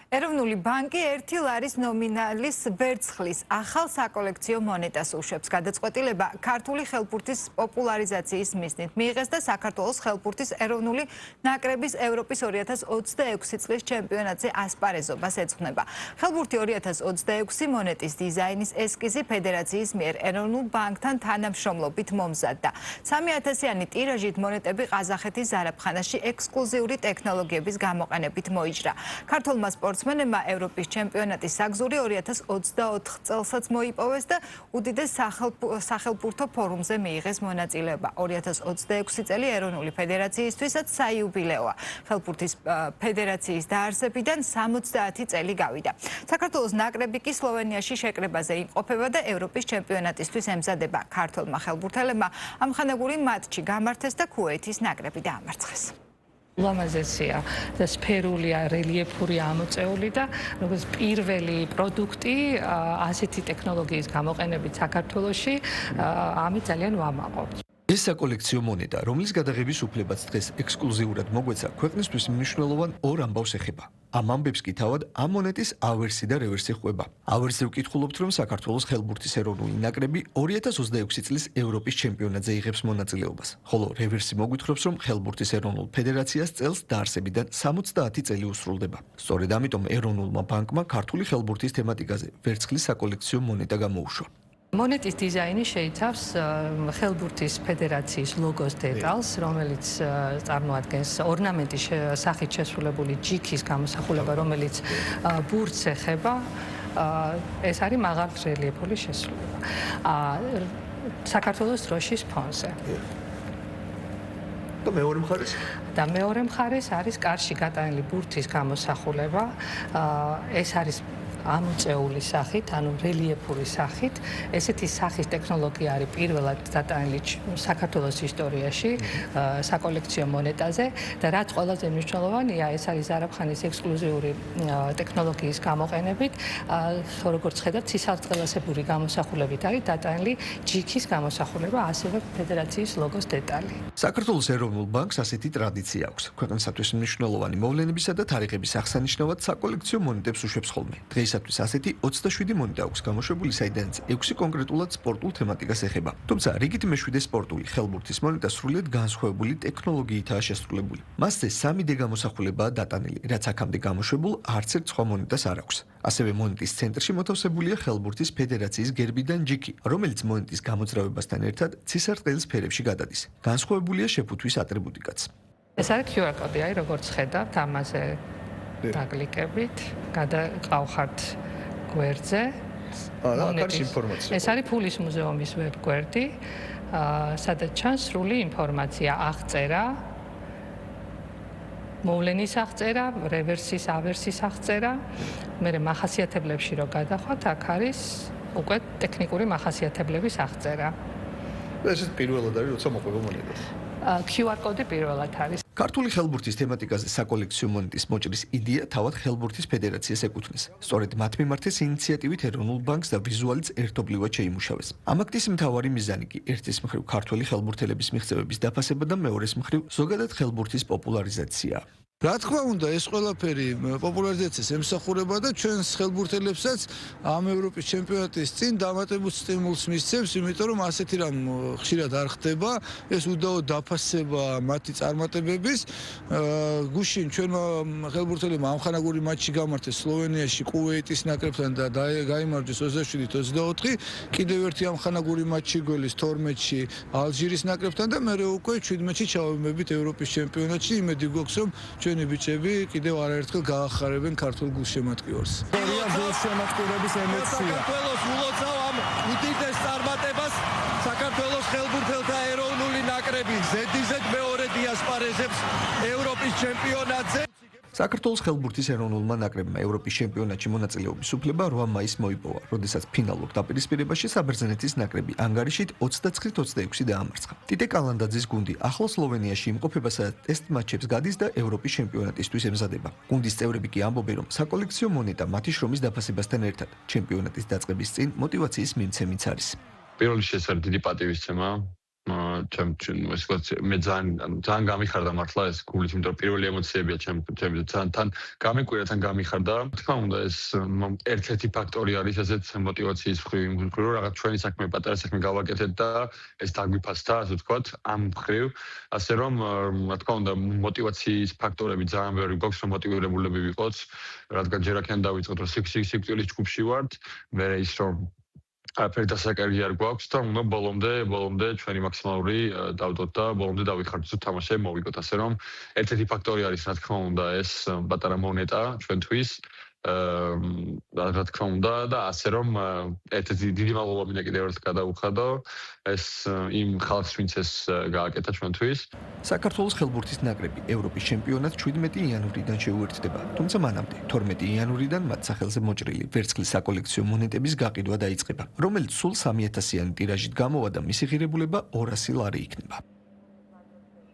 ეროვნული ბანკი 1 ლარის ნომინალის ვერცხლის ახალ საკოლექციო მონეტას უშვებს. გადაწყვეტილება ქართული ხელბურთის პოპულარიზაციის მიზნით მიიღეს და საქართველოს ხელბურთის ეროვნული ნაკრების ევროპის 2026 წლის ჩემპიონატზე ასპარეზობას ეძღვნება. ხელბურთი 2026 მონეტის დიზაინის ესკიზი ფედერაციის მიერ ეროვნულ ბანკთან თანამშრომლობით მომზადდა. 3000-იანი ტირაჟით მონეტები ყაზახეთის ზარაფხანაში ექსკლუზიური ტექნოლოგიების გამოყენებით მოიჭრა. ქართულმა სპორტსმენებმა ევროპის ჩემპიონატის საგზური 2024 წელსაც მოიპოვეს და უდიდეს სახელბურთო ფორუმზე მიიღეს მონაწილეობა. 2026 წელი ეროვნული ფედერაციისთვისაც საიუბილეოა. ხელბურთის ფედერაციის დაარსებიდან 70 წელი გავიდა. საქართველოს ნაკრები კი სლოვენიაში შეკრებაზე იმყოფება და ევროპის ჩემპიონატისთვის ემზადება. ქართველმა ხელბურთელებმა ამხანაგური მატჩი გამართეს და ქუვეითის ნაკრები დაამარცხეს. ულამაზესია და სფერულია, რელიეფური ამოწეული და როგორც პირველი პროდუქტი ასეთი ტექნოლოგიის გამოყენებით საქართველოში, ამით ძალიან ვამაყობთ. ეს საკოლექციო მონეტა, რომლის გადაღების უფლებაც დღეს ექსკლუზიურად მოგვეცა, ქვეყნისთვის მნიშვნელოვან ორ ამბავს ეხება. ამ ამბებს კი თავად ამ მონეტის ავერსი და რევერსი ხვება. ავერსზე ვკითხულობთ, რომ საქართველოს ხელბურთის ეროვნული ნაკრები 2026 წლის ევროპის ჩემპიონატზე იღებს მონაწილეობას, ხოლო რევერსი მოგვითხრობს, რომ ხელბურთის ეროვნულ ფედერაციას წელს დაარსებიდან 70 წელი უსრულდება. სწორედ ამიტომ ეროვნულმა ბანკმა ქართული ხელბურთის თემატიკაზე ვერცხლის საკოლექციო მონეტა გამოუშვა. მონეტის დიზაინი შეიცავს ხელბურთის ფედერაციის ლოგოს დეტალს, რომელიც წარმოადგენს ორნამენტის სახით შესრულებული ჯიქის გამოსახულება, რომელიც ბურთს ეხება. ეს არის მაღალ რელიეფური შესრულება. საქართველოს დროშის ფონზე. და მეორე მხარეს არის კარში გატანილი ბურთის გამოსახულება. ეს არის ამოწეული სახით, ანუ რელიეფური სახით. ესეთი სახის ტექნოლოგია არის პირველად დატანილი საქართველოს ისტორიაში საკოლექციო მონეტაზე და რაც ყველაზე მნიშვნელოვანია, ეს არის ზარაფხანის ექსკლუზიური ტექნოლოგიის გამოყენებით, როგორც ხედავთ, ცისარტყელასებური გამოსახულებით არის დატანილი ჯიქის გამოსახულება, ასევე ფედერაციის ლოგოს დეტალი. საქართველოს ეროვნულ ბანკს ასეთი ტრადიცია აქვს. ქვეყნისათვის მნიშვნელოვანი მოვლენებისა და თარიღების აღსანიშნავად საკოლექციო მონეტებს უშვებს ხოლმე. დღეისათვის ასეთი 27 მონეტა აქვს გამოშვებული, საიდანაც 6 კონკრეტულად სპორტულ თემატიკას ეხება. თუმცა რიგით მეშვიდე სპორტული ხელბურთის მონეტა სრულიად განსხვავებული ტექნოლოგიითაა შესრულებული. მასზე 3D გამოსახულებაა დატანილი, რაც აქამდე გამოშვებულ არც ერთ სხვა მონეტას არ აქვს. ასევე მონეტის ცენტრში მოთავსებულია ხელბურთის ფედერაციის გერბიდან ჯიქი, რომელიც მონეტის გამოძრავებასთან ერთად ცისარტყელის ფერებში გადადის. განსხვავებულია შეფუთვის ატრიბუტიკაც. ეს არის QR კოდი, როგორც ხედავთ, ამაზე დაგლიკებით, გადაყავხართ გვერდზე. ეს არის ფულის მუზეუმის ვებგვერდი, სადაც ჩანს სრული ინფორმაცია, აღწერა, მოვლენის აღწერა, რევერსის, ავერსის აღწერა. მე მახასიათებლებში რო გადახვათ, აქ არის უკვე ტექნიკური მახასიათებლების აღწერა. ეს პირველად არის, როცა მოყვება მონეტას. QR კოდი პირველად არის. ქართული ხელბურთის თემატიკაზე საკოლექციო მონეტის მოჭრის იდეა თავად ხელბურთის ფედერაციას ეკუთვნის. სწორედ მათ მიმართეს ინიციატივით ეროვნულ ბანკს და ვიზუალიც ერთობლივად შეიმუშავეს. ამ აქტის მთავარი მიზანი კი ერთის მხრივ ქართველი ხელბურთელების მიღწევების დაფასება და მეორეს მხრივ ზოგადად ხელბურთის პოპულარიზაცია. რა თქმა უნდა, ეს ყველაფერი პოპულარიზაციას ემსახურება და ჩვენს ხელბურთელებსაც ამ ევროპის ჩემპიონატის წინ დამატებულ სტიმულს მისცემს, იმიტომ რომ ასეთი რამ ხშირად არ ხდება, ეს უდაოდ დაფასება მათი წარმატებების. გუშინ ჩვენმა ხელბურთელებმა ამხანაგური მატჩი გამართეს სლოვენიაში კუვეიტის ნაკრებთან და გაიმარჯვეს 27-24. კიდევ ერთი ამხანაგური მატჩი გველის 12-ში ალჟირის ნაკრებთან და მეორე უკვე 17-ში ჩავიმებით ევროპის ჩემპიონატში. იმედი გვაქვს, რომ ჩვენი ბიჭები კიდევ არაერთხელ გაახარებენ ქართულ გულშემატკივარს. გულშემატკივრების ემოცია. საქართველოს ულოცავ ამ უდიდეს წარმატებას საქართველოს ხელბურთელთა ეროვნული ნაკრები ზედიზედ მეორედი ასპარეზებს ევროპის ჩემპიონატზე. საქართველოს ხელბურთის ეროვნულმა ნაკრებმა ევროპის ჩემპიონატში მონაწილეობის უფლება 8 მაისს მოიპოვა, როდესაც ფინალურ დაპირისპირებაში საბერძნეთის ნაკრები ანგარიშით 29-26 დაამარცხა. ტიტე კალანდაძის გუნდი ახლა სლოვენიაში იმყოფება, სადაც ტესტ მატჩებს გადის და ევროპის ჩემპიონატისთვის ემზადება. გუნდის წევრები კი ამბობენ, რომ საკოლექციო მონეტა მათი შრომის დაფასებასთან ერთად ჩემპიონატის დაწყების წინ мотиваციის მიმცემიც არის. პირველ რიგში ეს არის დიდი პატივისცემა მე ძალიან გამიხარდა მართლა ეს გულის, იმიტომ რომ პირველი ემოციებია ჩემი თან გამეკვირა, თან გამიხარდა. თქმა უნდა, ეს ერთ-ერთი ფაქტორი არის ესეც мотиваციის მხრივ, რომ რაღაც ჩვენი საქმე, პატარა საქმე გავაკეთეთ და ეს დაგვიფასდა, ასე ვთქვათ, ამ მხრივ, ასე რომ, რა თქმა უნდა, мотиваციის ფაქტორები ძალიან ბევრი გვაქვს, რომ მოტივირებულები ვიყოთ, რადგან ჯერ აქედან დავიწყოთ, რომ სიკვდილის ჯგუფში ვართ, მე ის რომ არაფერი დასაკარგი არ გვაქვს და უნდა ბოლომდე ჩვენი მაქსიმალური დავდოთ და ბოლომდე დავიხარჯოთ თუ თამაშები მოვიგოთ, ასე რომ ერთ-ერთი ფაქტორი არის, რა თქმა უნდა, ეს პატარა მონეტა ჩვენთვის. რა თქმა უნდა და ასე რომ ერთ-ერთი დიდი მადლობა მინდა კიდევ ერთხელ გადავუხადო ეს იმ ხალხს, ვინც ეს გააკეთა ჩვენთვის. საქართველოს ხელბურთის ნაკრები ევროპის ჩემპიონატს 17 იანვრიდან შეუერთდება, თუმცა მანამდე 12 იანვრიდან მათ სახელზე მოჭრილი ვერცხლის საკოლექციო მონეტების გაყიდვა დაიწყება, რომელიც სულ 3000-იანი ტირაჟით გამოვა და მისი ღირებულება 200 ლარი იქნება.